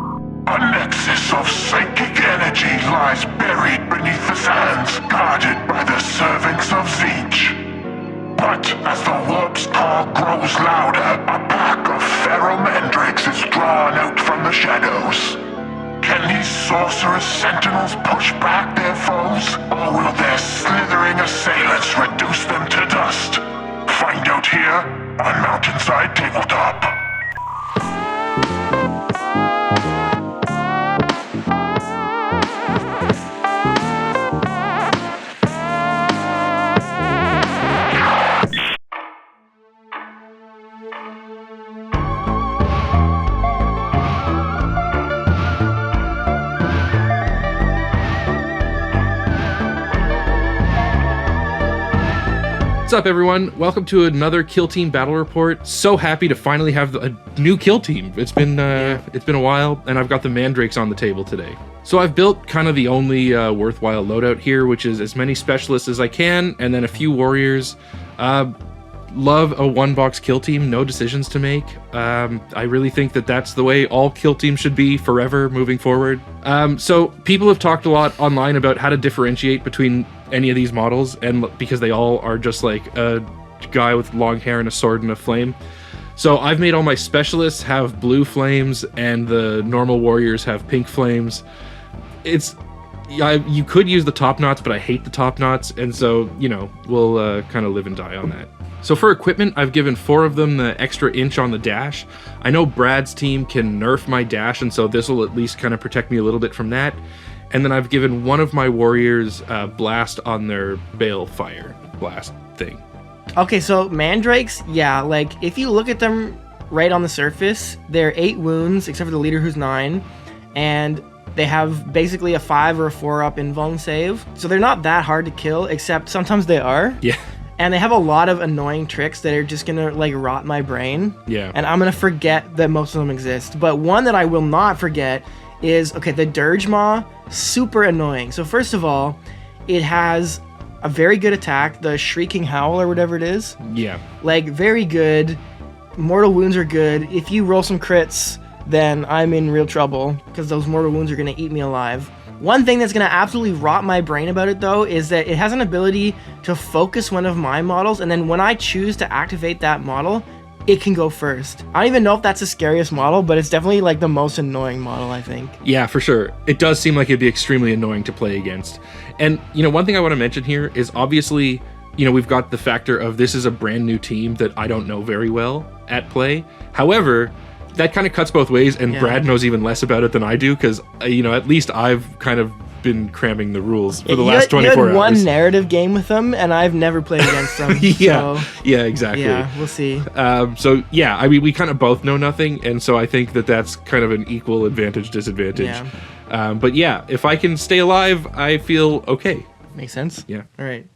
A nexus of psychic energy lies buried beneath the sands, guarded by the servants of Zeech. But as the warp's call grows louder, a pack of feral mandrakes is drawn out from the shadows. Can these sorcerous sentinels push back their foes, or will their slithering assailants reduce them to dust? Find out here on Mountainside Tabletop. What's up, everyone? Welcome to another Kill Team Battle Report. So happy to finally have a new kill team. It's been a while, and I've got the Mandrakes on the table today. So I've built kind of the only worthwhile loadout here, which is as many specialists as I can, and then a few warriors. Love a one-box kill team, no decisions to make. I really think that that's the way all kill teams should be forever moving forward. So people have talked a lot online about how to differentiate between any of these models, and because they all are just like a guy with long hair and a sword and a flame. So I've made all my specialists have blue flames and the normal warriors have pink flames. You could use the top knots, but I hate the top knots, and so, you know, we'll kind of live and die on that. So for equipment, I've given 4 of them the extra inch on the dash. I know Brad's team can nerf my dash, and so this will at least kind of protect me a little bit from that. And then I've given one of my warriors blast on their balefire blast thing. Okay, so mandrakes, yeah, like if you look at them right on the surface, they're 8 wounds, except for the leader who's 9, and they have basically a 5 or a 4 up invuln save. So they're not that hard to kill, except sometimes they are. Yeah. And they have a lot of annoying tricks that are just gonna like rot my brain. Yeah. And I'm gonna forget that most of them exist. But one that I will not forget is, okay, the Dirge Maw, super annoying. So first of all, it has a very good attack, the Shrieking Howl or whatever it is. Yeah. Like, very good. Mortal wounds are good. If you roll some crits, then I'm in real trouble, because those mortal wounds are gonna eat me alive. One thing that's gonna absolutely rot my brain about it, though, is that it has an ability to focus one of my models, and then when I choose to activate that model, it can go first. I don't even know if that's the scariest model, but it's definitely like the most annoying model, I think. Yeah, for sure. It does seem like it'd be extremely annoying to play against. And, you know, one thing I want to mention here is obviously, you know, we've got the factor of this is a brand new team that I don't know very well at play. However, that kind of cuts both ways, and yeah. Brad knows even less about it than I do, because, you know, at least I've kind of been cramming the rules for the last 24 hours. You had one narrative game with them, and I've never played against them. Yeah, so, yeah, exactly. Yeah, we'll see. So, yeah, I mean, we kind of both know nothing, and so I think that that's kind of an equal advantage-disadvantage. Yeah. But yeah, if I can stay alive, I feel okay. Makes sense? Yeah. All right.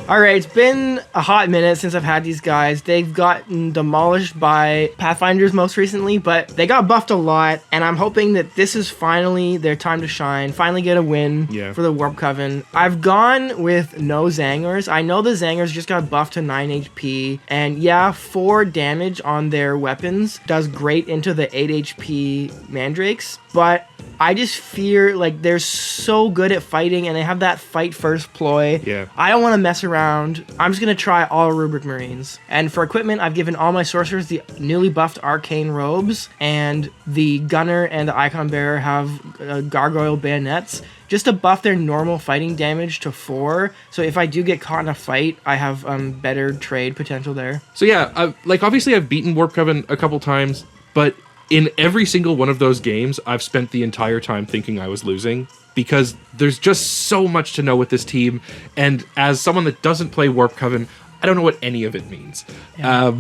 Alright, it's been a hot minute since I've had these guys. They've gotten demolished by Pathfinders most recently, but they got buffed a lot, and I'm hoping that this is finally their time to shine, finally get a win for the Warpcoven. I've gone with no Zangors. I know the Zangors just got buffed to 9 HP, and yeah, 4 damage on their weapons does great into the 8 HP Mandrakes, but I just fear, like, they're so good at fighting, and they have that fight first ploy. Yeah. I don't want to mess around. I'm just going to try all Rubric Marines. And for equipment, I've given all my sorcerers the newly buffed Arcane Robes, and the Gunner and the Icon Bearer have Gargoyle Bayonets, just to buff their normal fighting damage to 4. So if I do get caught in a fight, I have better trade potential there. So yeah, like, obviously I've beaten Warpcoven a couple times, but in every single one of those games, I've spent the entire time thinking I was losing, because there's just so much to know with this team, and as someone that doesn't play Warpcoven, I don't know what any of it means. Yeah.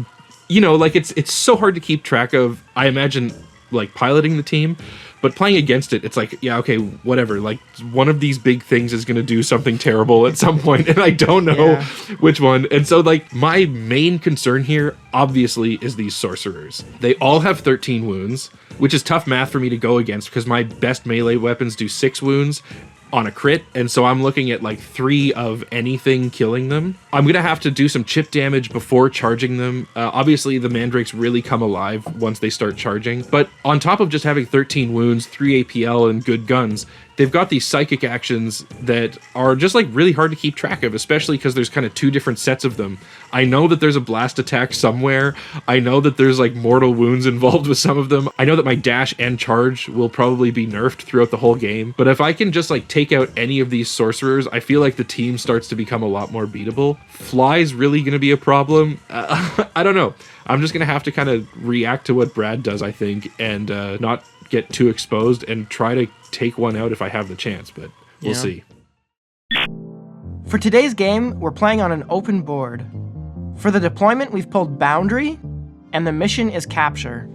You know, like, it's so hard to keep track of, I imagine, like, piloting the team, but playing against it, it's like, yeah, okay, whatever. Like, one of these big things is going to do something terrible at some point, and I don't know which one. And so, like, my main concern here, obviously, is these sorcerers. They all have 13 wounds, which is tough math for me to go against, because my best melee weapons do 6 wounds, on a crit, and so I'm looking at like 3 of anything killing them. I'm gonna have to do some chip damage before charging them. Obviously, the Mandrakes really come alive once they start charging, but on top of just having 13 wounds, 3 APL, and good guns, they've got these psychic actions that are just like really hard to keep track of, especially because there's kind of 2 different sets of them. I know that there's a blast attack somewhere. I know that there's like mortal wounds involved with some of them. I know that my dash and charge will probably be nerfed throughout the whole game, but if I can just like take out any of these sorcerers, I feel like the team starts to become a lot more beatable. Fly's really going to be a problem. I don't know. I'm just going to have to kind of react to what Brad does, I think, and not get too exposed and try to take one out if I have the chance, but we'll see. For today's game, we're playing on an open board. For the deployment, we've pulled Boundary, and the mission is Capture.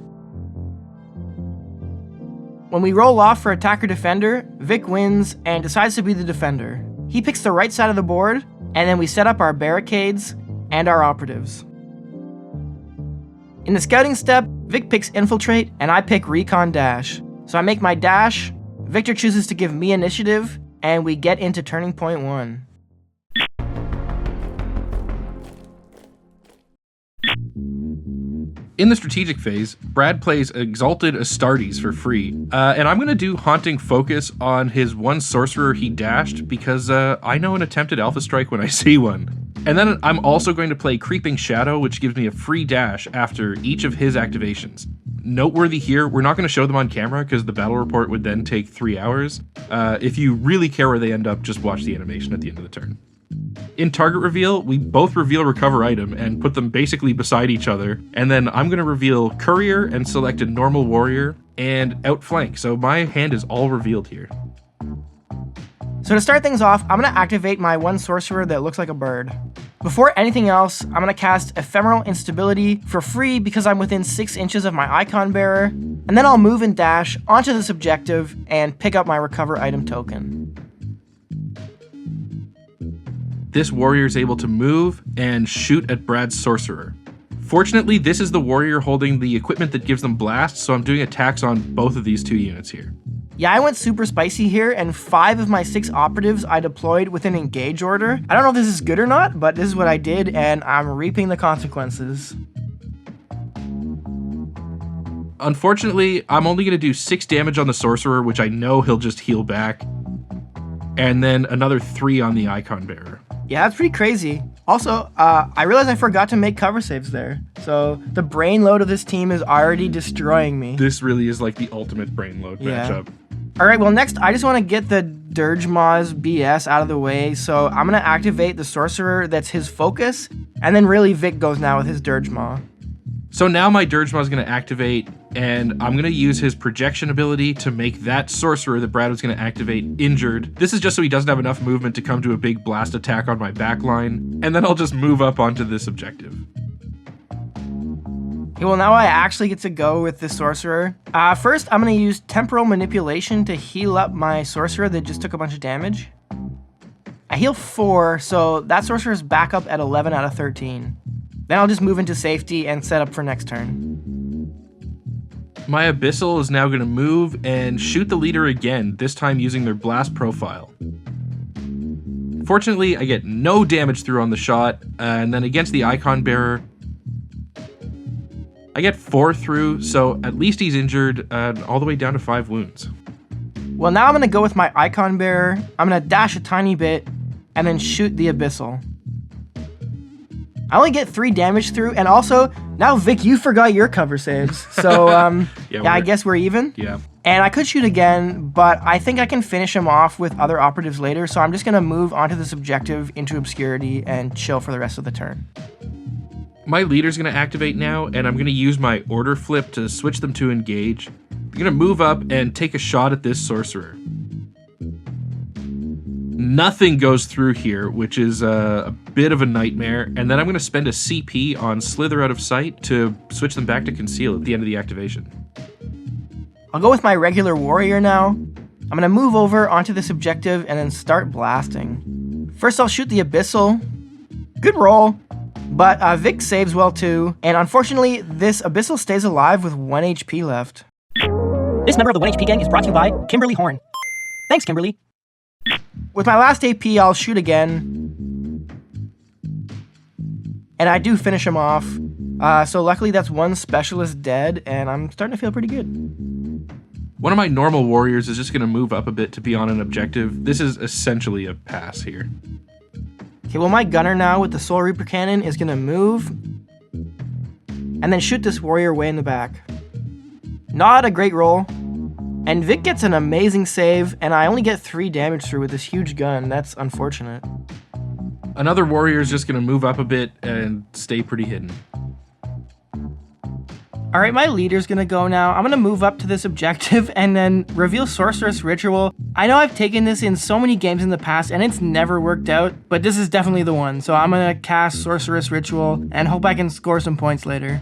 When we roll off for attacker-defender, Vic wins and decides to be the defender. He picks the right side of the board, and then we set up our barricades and our operatives. In the scouting step, Vic picks Infiltrate, and I pick Recon Dash. So I make my dash, Victor chooses to give me initiative, and we get into Turning Point 1. In the strategic phase, Brad plays Exalted Astartes for free, and I'm going to do Haunting Focus on his one sorcerer he dashed because I know an attempted Alpha Strike when I see one. And then I'm also going to play Creeping Shadow, which gives me a free dash after each of his activations. Noteworthy here, we're not going to show them on camera because the battle report would then take 3 hours. If you really care where they end up, just watch the animation at the end of the turn. In target reveal, we both reveal recover item and put them basically beside each other, and then I'm going to reveal courier and select a normal warrior and outflank, so my hand is all revealed here. So to start things off, I'm going to activate my one sorcerer that looks like a bird. Before anything else, I'm going to cast Ephemeral Instability for free because I'm within 6 inches of my icon bearer, and then I'll move and dash onto this objective and pick up my recover item token. This warrior is able to move and shoot at Brad's sorcerer. Fortunately, this is the warrior holding the equipment that gives them blast, so I'm doing attacks on both of these 2 units here. Yeah, I went super spicy here, and 5 of my 6 operatives I deployed with an engage order. I don't know if this is good or not, but this is what I did, and I'm reaping the consequences. Unfortunately, I'm only going to do 6 damage on the sorcerer, which I know he'll just heal back, and then another 3 on the icon bearer. Yeah, that's pretty crazy. Also, I realized I forgot to make cover saves there. So the brain load of this team is already destroying me. This really is like the ultimate brain load matchup. All right, well, next, I just want to get the Dirge Maw's BS out of the way. So I'm going to activate the sorcerer that's his focus. And then really Vic goes now with his Dirge Maw. So now my Dirge Maw is going to activate, and I'm going to use his projection ability to make that sorcerer that Brad was going to activate injured. This is just so he doesn't have enough movement to come to a big blast attack on my backline, and then I'll just move up onto this objective. Okay, well, now I actually get to go with the sorcerer. First, I'm going to use Temporal Manipulation to heal up my sorcerer that just took a bunch of damage. I heal 4, so that sorcerer is back up at 11 out of 13. Then I'll just move into safety and set up for next turn. My Abyssal is now going to move and shoot the leader again, this time using their blast profile. Fortunately, I get no damage through on the shot, and then against the icon bearer, I get 4 through, so at least he's injured, all the way down to 5 wounds. Well, now I'm going to go with my icon bearer. I'm going to dash a tiny bit and then shoot the Abyssal. I only get 3 damage through, and also, now Vic, you forgot your cover saves. So, yeah, I guess we're even. Yeah. And I could shoot again, but I think I can finish him off with other operatives later, so I'm just going to move onto this objective into obscurity and chill for the rest of the turn. My leader's going to activate now, and I'm going to use my order flip to switch them to engage. I'm going to move up and take a shot at this sorcerer. Nothing goes through here, which is a bit of a nightmare, and then I'm going to spend a CP on Slither Out of Sight to switch them back to Conceal at the end of the activation. I'll go with my regular warrior now. I'm going to move over onto this objective and then start blasting. First, I'll shoot the Abyssal. Good roll, but Vic saves well too, and unfortunately, this Abyssal stays alive with 1 HP left. This member of the 1 HP gang is brought to you by Kimberly Horn. Thanks, Kimberly. With my last AP, I'll shoot again. And I do finish him off. So luckily that's one specialist dead, and I'm starting to feel pretty good. One of my normal warriors is just going to move up a bit to be on an objective. This is essentially a pass here. Okay, well my gunner now with the Soul Reaper cannon is going to move. And then shoot this warrior way in the back. Not a great roll. And Vic gets an amazing save, and I only get 3 damage through with this huge gun. That's unfortunate. Another warrior is just going to move up a bit and stay pretty hidden. All right, my leader's going to go now. I'm going to move up to this objective and then reveal Sorceress Ritual. I know I've taken this in so many games in the past, and it's never worked out, but this is definitely the one. So I'm going to cast Sorceress Ritual and hope I can score some points later.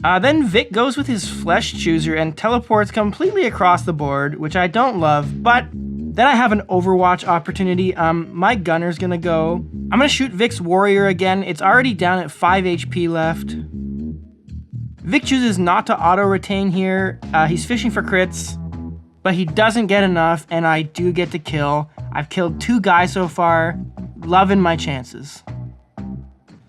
Then Vic goes with his Flesh Chooser and teleports completely across the board, which I don't love, but then I have an Overwatch opportunity. My gunner's gonna go. I'm gonna shoot Vic's warrior again. It's already down at 5 HP left. Vic chooses not to auto-retain here. He's fishing for crits, but he doesn't get enough, and I do get the kill. I've killed 2 guys so far. Loving my chances.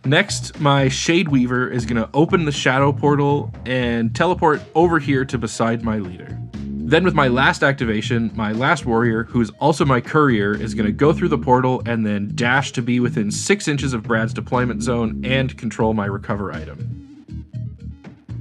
Next, my Shade Weaver is going to open the Shadow Portal and teleport over here to beside my leader. Then with my last activation, my last warrior, who is also my courier, is going to go through the portal and then dash to be within 6 inches of Brad's deployment zone and control my recover item.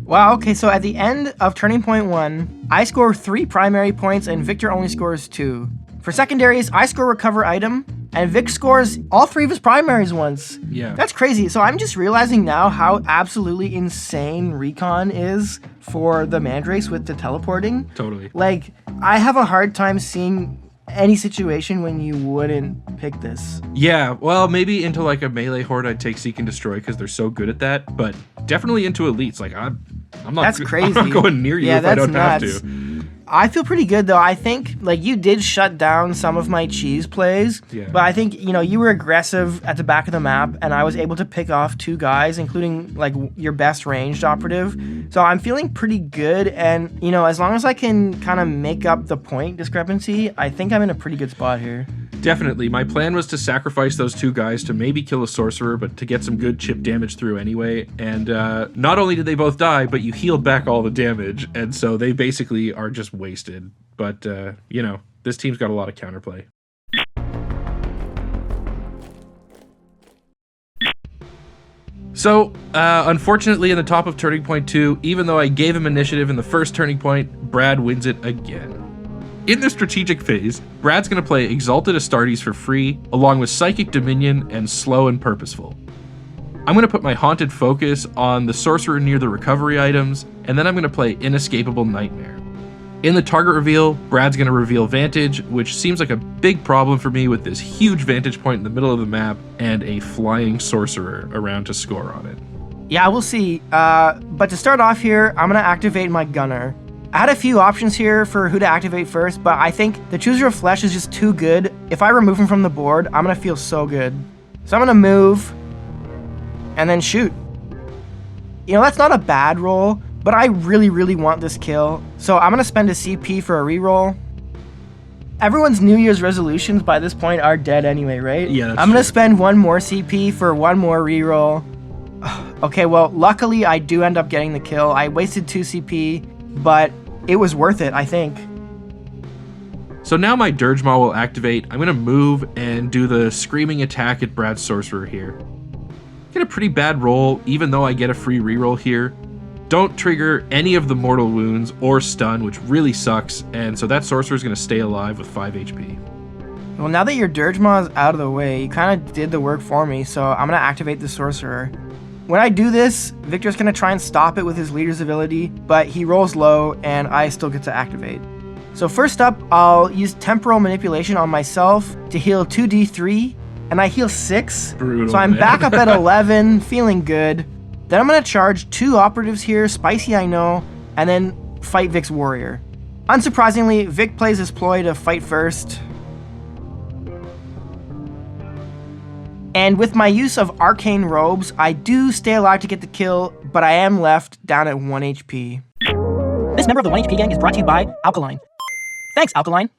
Wow, okay, so at the end of Turning Point 1, I score 3 primary points and Victor only scores 2. For secondaries, I score recover item, and Vic scores all 3 of his primaries once. Yeah. That's crazy. So I'm just realizing now how absolutely insane recon is for the Mandrakes with the teleporting. Totally. Like, I have a hard time seeing any situation when you wouldn't pick this. Yeah, well, maybe into like a melee horde I'd take Seek and Destroy because they're so good at that, but definitely into elites. Like, I'm not, That's crazy. I'm not going near you if I don't have to. I feel pretty good though. I think like you did shut down some of my cheese plays, but I think you were aggressive at the back of the map, and I was able to pick off 2 guys, including like your best ranged operative. So I'm feeling pretty good, and as long as I can kind of make up the point discrepancy, I think I'm in a pretty good spot here. Definitely. My plan was to sacrifice those 2 guys to maybe kill a sorcerer, but to get some good chip damage through anyway. And not only did they both die, but you healed back all the damage, and so they basically are just wasted. But, this team's got a lot of counterplay. So, unfortunately, in the top of Turning Point 2, even though I gave him initiative in the first Turning Point, Brad wins it again. In the strategic phase, Brad's going to play Exalted Astartes for free, along with Psychic Dominion and Slow and Purposeful. I'm going to put my Haunted Focus on the Sorcerer near the recovery items, and then I'm going to play Inescapable Nightmare. In the target reveal, Brad's going to reveal Vantage, which seems like a big problem for me with this huge vantage point in the middle of the map and a flying sorcerer around to score on it. Yeah, we'll see. But to start off here, I'm going to activate my gunner. I had a few options here for who to activate first, but I think the Chooser of Flesh is just too good. If I remove him from the board, I'm going to feel so good. So I'm going to move and then shoot. That's not a bad roll, but I really, really want this kill. So I'm going to spend a CP for a reroll. Everyone's New Year's resolutions by this point are dead anyway, right? Yeah, that's I'm going to true. spend 1 more CP for 1 more reroll. Okay, well, luckily I do end up getting the kill. I wasted 2 CP. But it was worth it, I think. So now my Dirge Maw will activate. I'm going to move and do the Screaming Attack at Brad's Sorcerer here. Get a pretty bad roll, even though I get a free reroll here. Don't trigger any of the Mortal Wounds or Stun, which really sucks, and so that Sorcerer is going to stay alive with 5 HP. Well, now that your Dirge Maw is out of the way, you kind of did the work for me, so I'm going to activate the Sorcerer. When I do this, Victor's going to try and stop it with his leader's ability, but he rolls low and I still get to activate. So first up, I'll use Temporal Manipulation on myself to heal 2d3, and I heal 6. Brutal, so I'm man. back up at 11, feeling good. Then I'm going to charge 2 operatives here, spicy I know, and then fight Vic's warrior. Unsurprisingly, Vic plays his ploy to fight first. And with my use of Arcane Robes, I do stay alive to get the kill, but I am left down at 1 HP. This member of the 1 HP gang is brought to you by Alkaline. Thanks, Alkaline.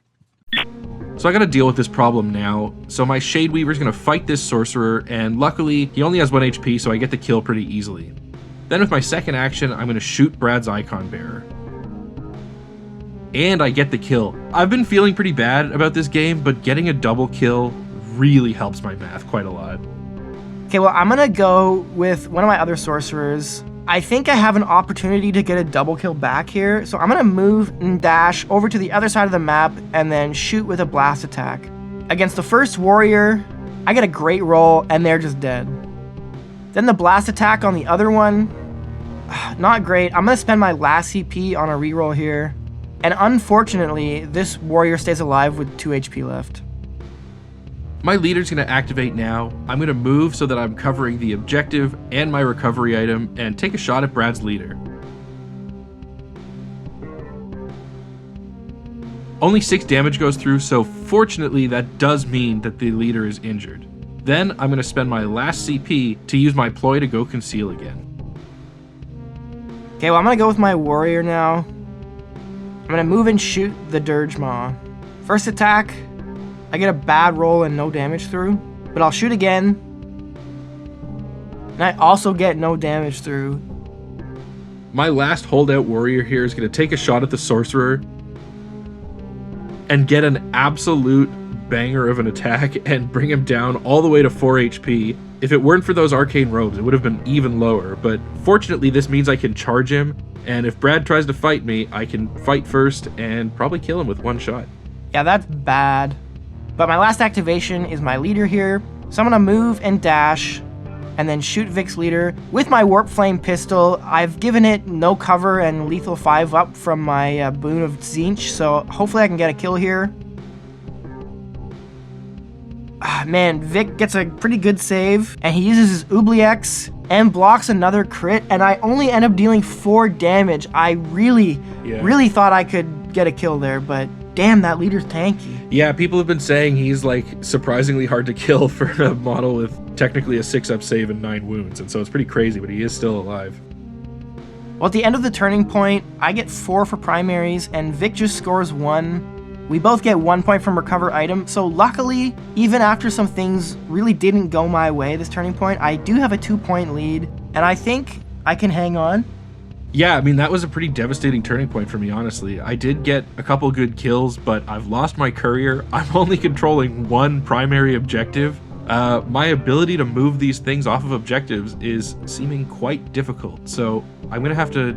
So I gotta deal with this problem now. So my Shade Weaver's gonna fight this sorcerer, and luckily he only has 1 HP, so I get the kill pretty easily. Then with my second action, I'm gonna shoot Brad's Icon Bearer. And I get the kill. I've been feeling pretty bad about this game, but getting a double kill really helps my math quite a lot. Okay, well, I'm gonna go with one of my other sorcerers. I think I have an opportunity to get a double kill back here, so I'm gonna move and dash over to the other side of the map and then shoot with a blast attack. Against the first warrior, I get a great roll and they're just dead. Then the blast attack on the other one, not great. I'm gonna spend my last CP on a reroll here. And unfortunately, this warrior stays alive with 2 HP left. My leader's gonna activate now. I'm gonna move so that I'm covering the objective and my recovery item and take a shot at Brad's leader. Only 6 damage goes through, so fortunately that does mean that the leader is injured. Then I'm gonna spend my last CP to use my ploy to go conceal again. Okay, well, I'm gonna go with my warrior now. I'm gonna move and shoot the Dirge Maw. First attack, I get a bad roll and no damage through, but I'll shoot again. And I also get no damage through. My last holdout warrior here is going to take a shot at the sorcerer and get an absolute banger of an attack and bring him down all the way to 4 HP. If it weren't for those arcane robes, it would have been even lower, but fortunately this means I can charge him, and if Brad tries to fight me, I can fight first and probably kill him with 1 shot. Yeah, that's bad. But my last activation is my leader here, so I'm gonna move and dash and then shoot Vic's leader. With my Warp Flame pistol, I've given it no cover and lethal 5 up from my boon of Tzeentch, so hopefully I can get a kill here. Man, Vic gets a pretty good save, and he uses his Oubliex and blocks another crit, and I only end up dealing 4 damage. I really thought I could get a kill there, but damn, that leader's tanky. Yeah, people have been saying he's like surprisingly hard to kill for a model with technically a 6-up save and 9 wounds, and so it's pretty crazy, but he is still alive. Well, at the end of the turning point, I get 4 for primaries, and Vic just scores 1. We both get 1 point from recover item, so luckily, even after some things really didn't go my way this turning point, I do have a 2-point lead, and I think I can hang on. Yeah, I mean, that was a pretty devastating turning point for me, honestly. I did get a couple good kills, but I've lost my courier. I'm only controlling 1 primary objective. My ability to move these things off of objectives is seeming quite difficult, so I'm gonna have to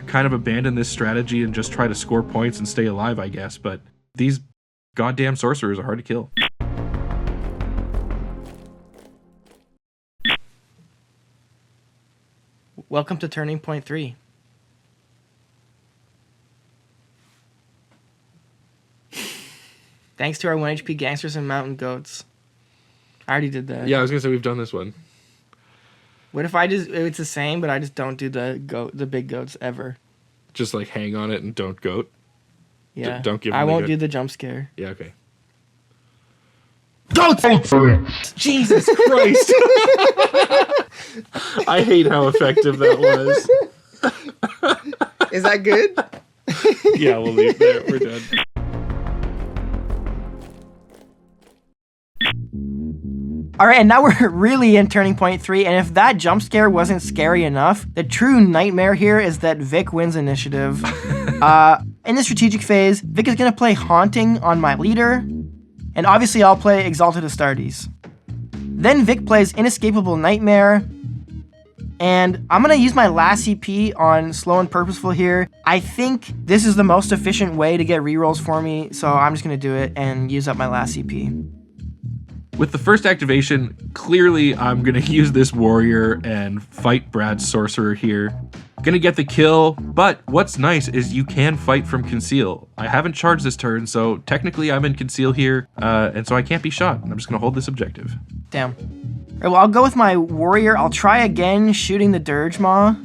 kind of abandon this strategy and just try to score points and stay alive, I guess, but these goddamn sorcerers are hard to kill. Welcome to turning point 3. Thanks to our 1 HP gangsters and mountain goats. I already did that. Yeah, I was gonna say we've done this one. What if it's the same, but I just don't do the big goats ever? Just like hang on it and don't goat? Yeah. Don't give them I the won't goat. do the jump scare. Yeah, okay. Goats! Jesus Christ! I hate how effective that was. Is that good? Yeah, we'll leave there. We're done. All right, and now we're really in turning point 3, and if that jump scare wasn't scary enough, the true nightmare here is that Vic wins initiative. In the strategic phase, Vic is going to play Haunting on my leader, and obviously I'll play Exalted Astartes. Then Vic plays Inescapable Nightmare, and I'm going to use my last CP on Slow and Purposeful here. I think this is the most efficient way to get rerolls for me, so I'm just going to do it and use up my last CP. With the first activation, clearly I'm gonna use this warrior and fight Brad's sorcerer here. Gonna get the kill, but what's nice is you can fight from conceal. I haven't charged this turn, so technically I'm in conceal here, and so I can't be shot. I'm just gonna hold this objective. Damn. All right, well, I'll go with my warrior. I'll try again shooting the Dirge Maw.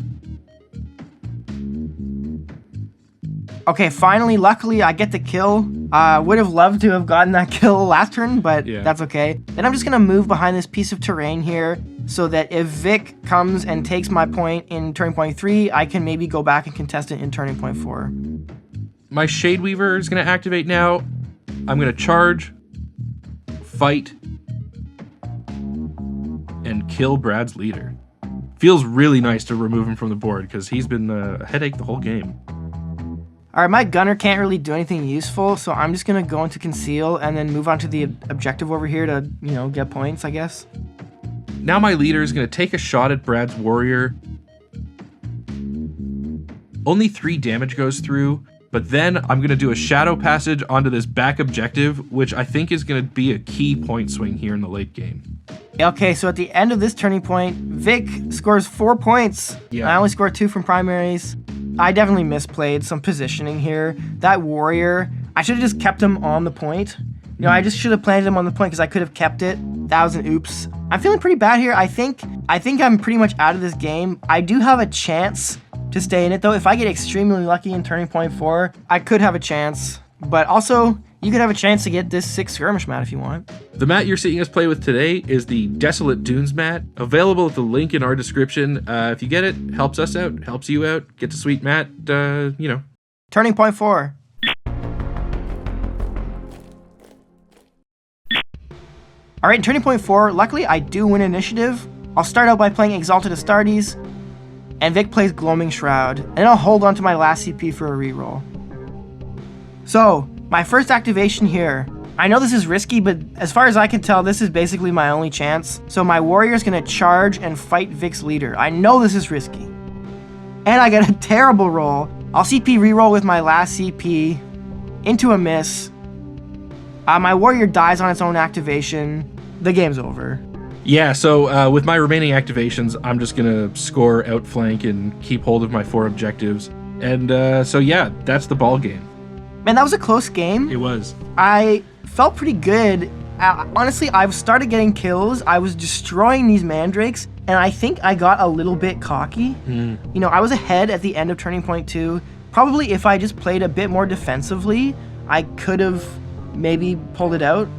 Okay, finally, luckily, I get the kill. Would have loved to have gotten that kill last turn, but that's okay. Then I'm just gonna move behind this piece of terrain here so that if Vic comes and takes my point in turning point 3, I can maybe go back and contest it in turning point 4. My Shade Weaver is gonna activate now. I'm gonna charge, fight, and kill Brad's leader. Feels really nice to remove him from the board because he's been a headache the whole game. All right, my gunner can't really do anything useful, so I'm just going to go into conceal and then move on to the objective over here to, get points, I guess. Now my leader is going to take a shot at Brad's warrior. Only 3 damage goes through, but then I'm going to do a shadow passage onto this back objective, which I think is going to be a key point swing here in the late game. Okay, so at the end of this turning point, Vic scores 4 points. Yeah. I only scored 2 from primaries. I definitely misplayed some positioning here. That warrior, I should have just kept him on the point. I just should have planted him on the point because I could have kept it. That was an oops. I'm feeling pretty bad here. I think I'm pretty much out of this game. I do have a chance to stay in it though. If I get extremely lucky in turning point 4, I could have a chance. But also, you could have a chance to get this 6 skirmish mat if you want. The mat you're seeing us play with today is the Desolate Dunes mat, available at the link in our description. If you get it, helps us out, helps you out, get the sweet mat, Turning point 4. All right, turning point 4, luckily I do win initiative. I'll start out by playing Exalted Astartes, and Vic plays Gloaming Shroud, and I'll hold on to my last CP for a reroll. So, my first activation here. I know this is risky, but as far as I can tell, this is basically my only chance. So my warrior's gonna charge and fight Vic's leader. I know this is risky. And I get a terrible roll. I'll CP reroll with my last CP into a miss. My warrior dies on its own activation. The game's over. Yeah, so with my remaining activations, I'm just going to score, outflank, and keep hold of my 4 objectives. And so yeah, that's the ball game. Man, that was a close game. It was. I felt pretty good. Honestly, I've started getting kills. I was destroying these mandrakes, and I think I got a little bit cocky. I was ahead at the end of turning point 2. Probably if I just played a bit more defensively, I could have maybe pulled it out.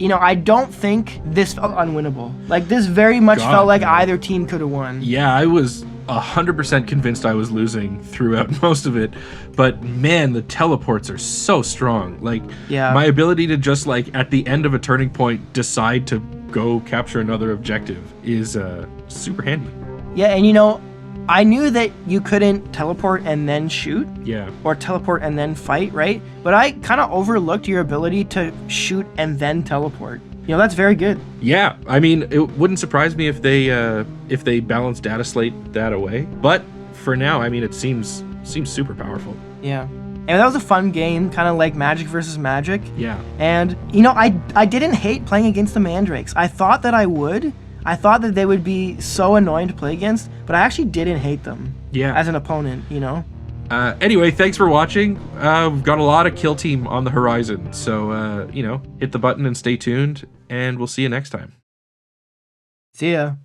I don't think this felt unwinnable. Like, this very much felt like either team could have won. Yeah, I was 100% convinced I was losing throughout most of it, but man, the teleports are so strong. Like, my ability to just, like, at the end of a turning point, decide to go capture another objective is super handy. Yeah, and I knew that you couldn't teleport and then shoot. Yeah. Or teleport and then fight, right? But I kind of overlooked your ability to shoot and then teleport. That's very good. Yeah, I mean, it wouldn't surprise me if they balanced data slate that away. But for now, I mean, it seems super powerful. Yeah. And that was a fun game, kind of like Magic versus Magic. Yeah. And, I didn't hate playing against the Mandrakes. I thought that I would. I thought that they would be so annoying to play against, but I actually didn't hate them. Yeah. As an opponent, Anyway, thanks for watching. We've got a lot of Kill Team on the horizon, so, hit the button and stay tuned, and we'll see you next time. See ya.